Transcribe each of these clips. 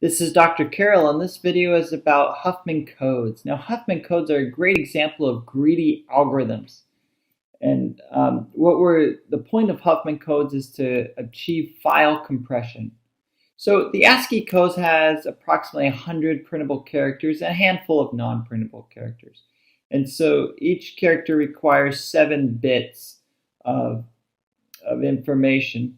This is Dr. Carroll, and this video is about Huffman codes. Now, Huffman codes are a great example of greedy algorithms. And the point of Huffman codes is to achieve file compression. So the ASCII code has approximately 100 printable characters and a handful of non-printable characters. And so each character requires 7 bits of information.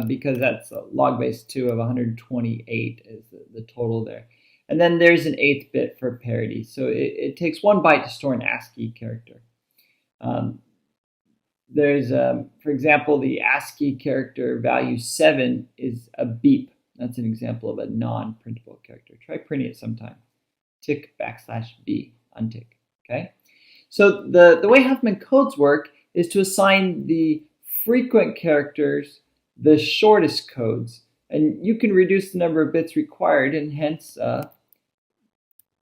Because that's log base 2 of 128 is the total there. And then there's an 8th bit for parity. So it takes 1 byte to store an ASCII character. For example, the ASCII character value 7 is a beep. That's an example of a non-printable character. Try printing it sometime. Tick \B, untick. Okay. So the way Huffman codes work is to assign the frequent characters the shortest codes, and you can reduce the number of bits required and hence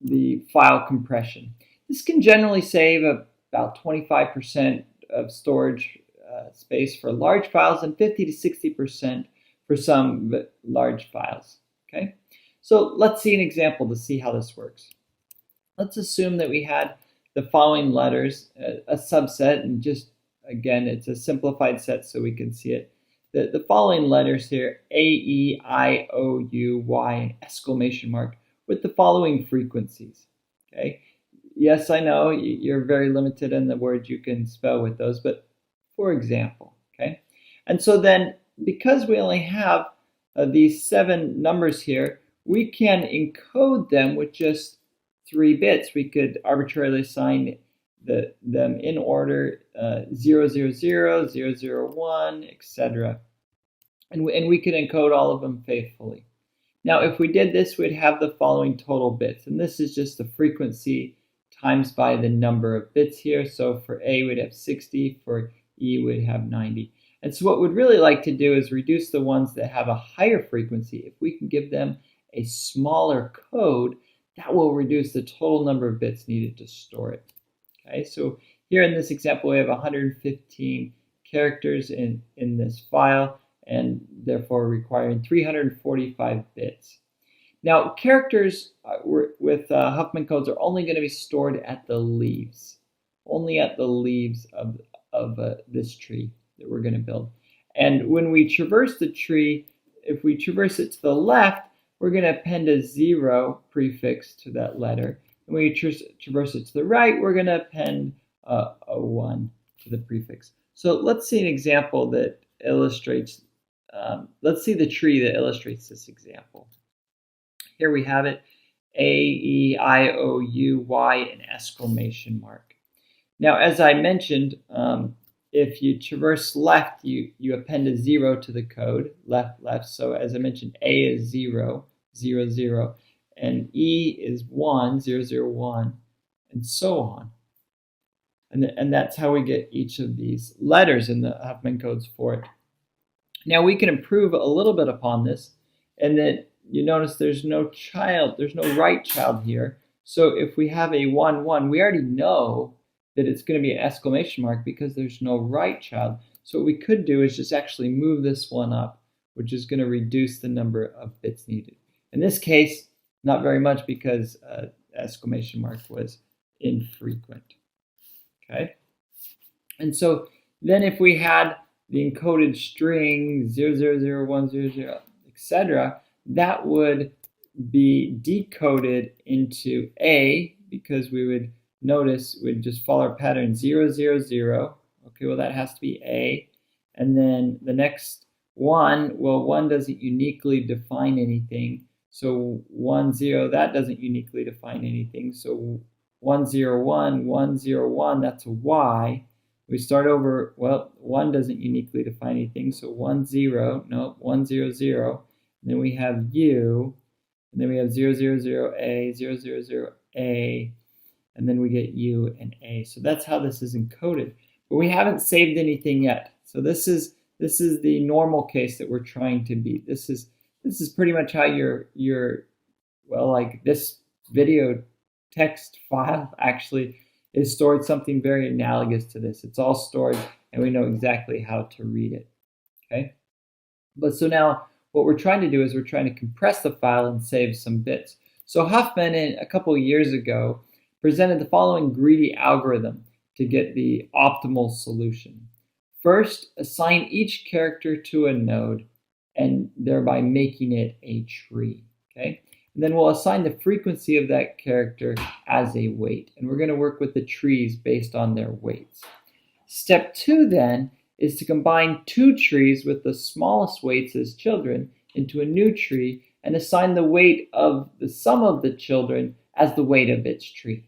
the file compression. This can generally save about 25% of storage space for large files and 50 to 60% for some large files. Okay, so let's see an example to see how this works. Let's assume that we had the following letters, a subset, and just again, it's a simplified set so we can see it. The following letters here, A, E, I, O, U, Y, and exclamation mark, with the following frequencies. Okay. Yes, I know you're very limited in the words you can spell with those, but for example, okay. And so then, because we only have these 7 numbers here, we can encode them with just 3 bits. We could arbitrarily assign them in order 000, 001, etc. And we could encode all of them faithfully. Now, if we did this, we'd have the following total bits. And this is just the frequency times by the number of bits here. So for A, we'd have 60. For E, we'd have 90. And so what we'd really like to do is reduce the ones that have a higher frequency. If we can give them a smaller code, that will reduce the total number of bits needed to store it. Okay, so here in this example, we have 115 characters in this file, and therefore requiring 345 bits. Now, characters with Huffman codes are only going to be stored at the leaves, only at the leaves of this tree that we're going to build. And when we traverse the tree, if we traverse it to the left, we're going to append a 0 prefix to that letter. And when we traverse it to the right, we're going to append a 1 to the prefix. So let's see an example that illustrates, let's see the tree that illustrates this example. Here we have it, A, E, I, O, U, Y, and exclamation mark. Now, as I mentioned, if you traverse left, you append a 0 to the code, left. So as I mentioned, A is 0, 0, 0. And E is 1, 0, 0, 1, and so on. And that's how we get each of these letters in the Huffman codes for it. Now we can improve a little bit upon this, and that you notice there's no right child here. So if we have a 1, 1, we already know that it's going to be an exclamation mark because there's no right child. So what we could do is just actually move this one up, which is going to reduce the number of bits needed. In this case, not very much because exclamation mark was infrequent. Okay, and so then if we had the encoded string 0001000, etc., that would be decoded into A, because we would notice we'd just follow our pattern 000. Okay, well that has to be A, and then the next one, well, 1 doesn't uniquely define anything. So 10, that doesn't uniquely define anything. So 101, 101, that's a Y. We start over, well, 1 doesn't uniquely define anything. So 10, no, 100. And then we have U, and then we have 000A, 000A, and then we get U and A. So that's how this is encoded. But we haven't saved anything yet. So this is the normal case that we're trying to beat. This is pretty much how your well, like this video text file actually is stored, something very analogous to this. It's all stored and we know exactly how to read it. Okay, but so now what we're trying to do is we're trying to compress the file and save some bits. So Huffman, a couple of years ago, presented the following greedy algorithm to get the optimal solution. First, assign each character to a node and thereby making it a tree. Okay? And then we'll assign the frequency of that character as a weight. And we're going to work with the trees based on their weights. Step 2 then is to combine two trees with the smallest weights as children into a new tree and assign the weight of the sum of the children as the weight of its tree.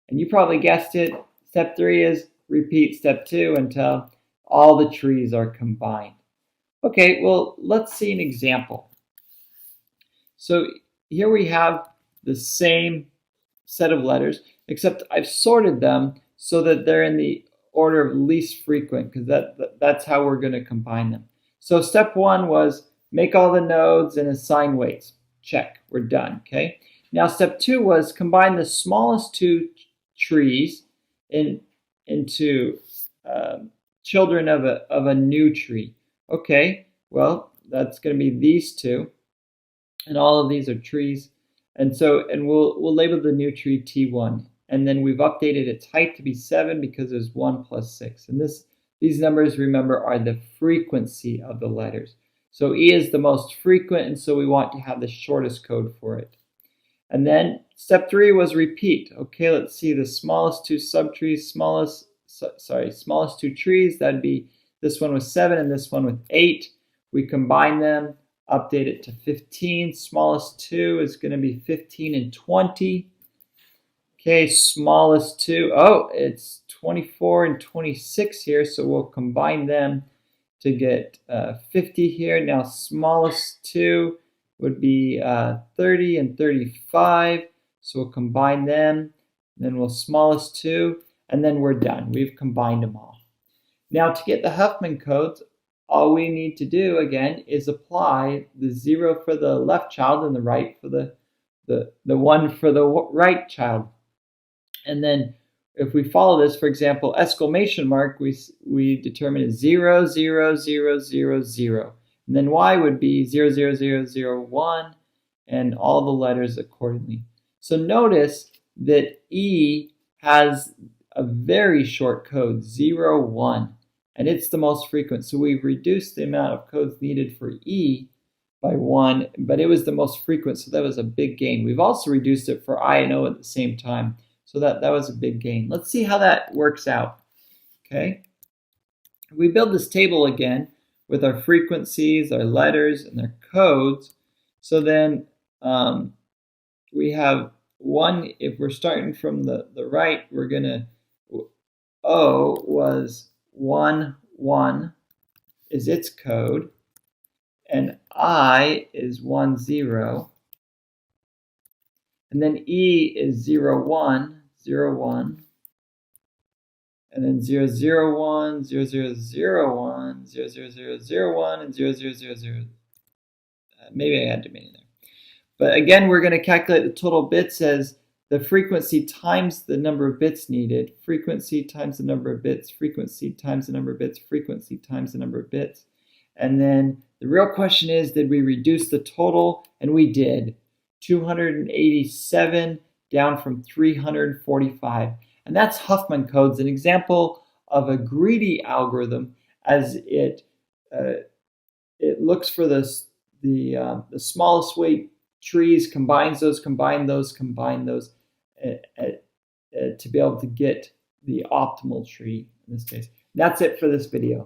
And you probably guessed it. Step 3 is repeat step 2 until all the trees are combined. Okay, well, let's see an example. So here we have the same set of letters, except I've sorted them so that they're in the order of least frequent, because that's how we're going to combine them. So step 1 was make all the nodes and assign weights. Check, we're done, okay? Now step 2 was combine the smallest two trees into children of a new tree. Okay, well, that's going to be these two, and all of these are trees. And we'll label the new tree T1. And then we've updated its height to be 7 because there's 1 plus 6. And these numbers, remember, are the frequency of the letters. So E is the most frequent, and so we want to have the shortest code for it. And then step 3 was repeat. Okay, let's see the smallest two subtrees, smallest two trees. That'd be this one with 7 and this one with 8. We combine them, update it to 15. Smallest two is going to be 15 and 20. Okay, smallest two, it's 24 and 26 here, so we'll combine them to get 50 here. Now, smallest two would be 30 and 35, so we'll combine them. Then we'll smallest two, and then we're done. We've combined them all. Now, to get the Huffman codes, all we need to do, again, is apply the 0 for the left child and the right for the 1 for the right child. And then if we follow this, for example, exclamation mark, we determine is 0, 0, 0, 0, 0. And then Y would be 0, 0, 0, 0, 1, and all the letters accordingly. So notice that E has a very short code, 0, 1, and it's the most frequent. So we've reduced the amount of codes needed for E by 1, but it was the most frequent, so that was a big gain. We've also reduced it for I and O at the same time. So that was a big gain. Let's see how that works out. Okay. We build this table again with our frequencies, our letters, and their codes. So then we have 1, if we're starting from the right, we're going to, O was 1, 1 is its code, and I is 1, 0. And then E is 0, 1, 0, 1. And then 0, 0, 1, 0, 0, 0, 1, 0, 0, 0, 0, 1, and 0, 0, 0, 0. Maybe I had to mean it there. But again, we're going to calculate the total bits as the frequency times the number of bits needed, frequency times the number of bits, frequency times the number of bits, frequency times the number of bits. And then the real question is, did we reduce the total? And we did. 287 down from 345. And that's Huffman codes, an example of a greedy algorithm as it looks for the smallest weight trees, combines those, to be able to get the optimal tree in this case. That's it for this video.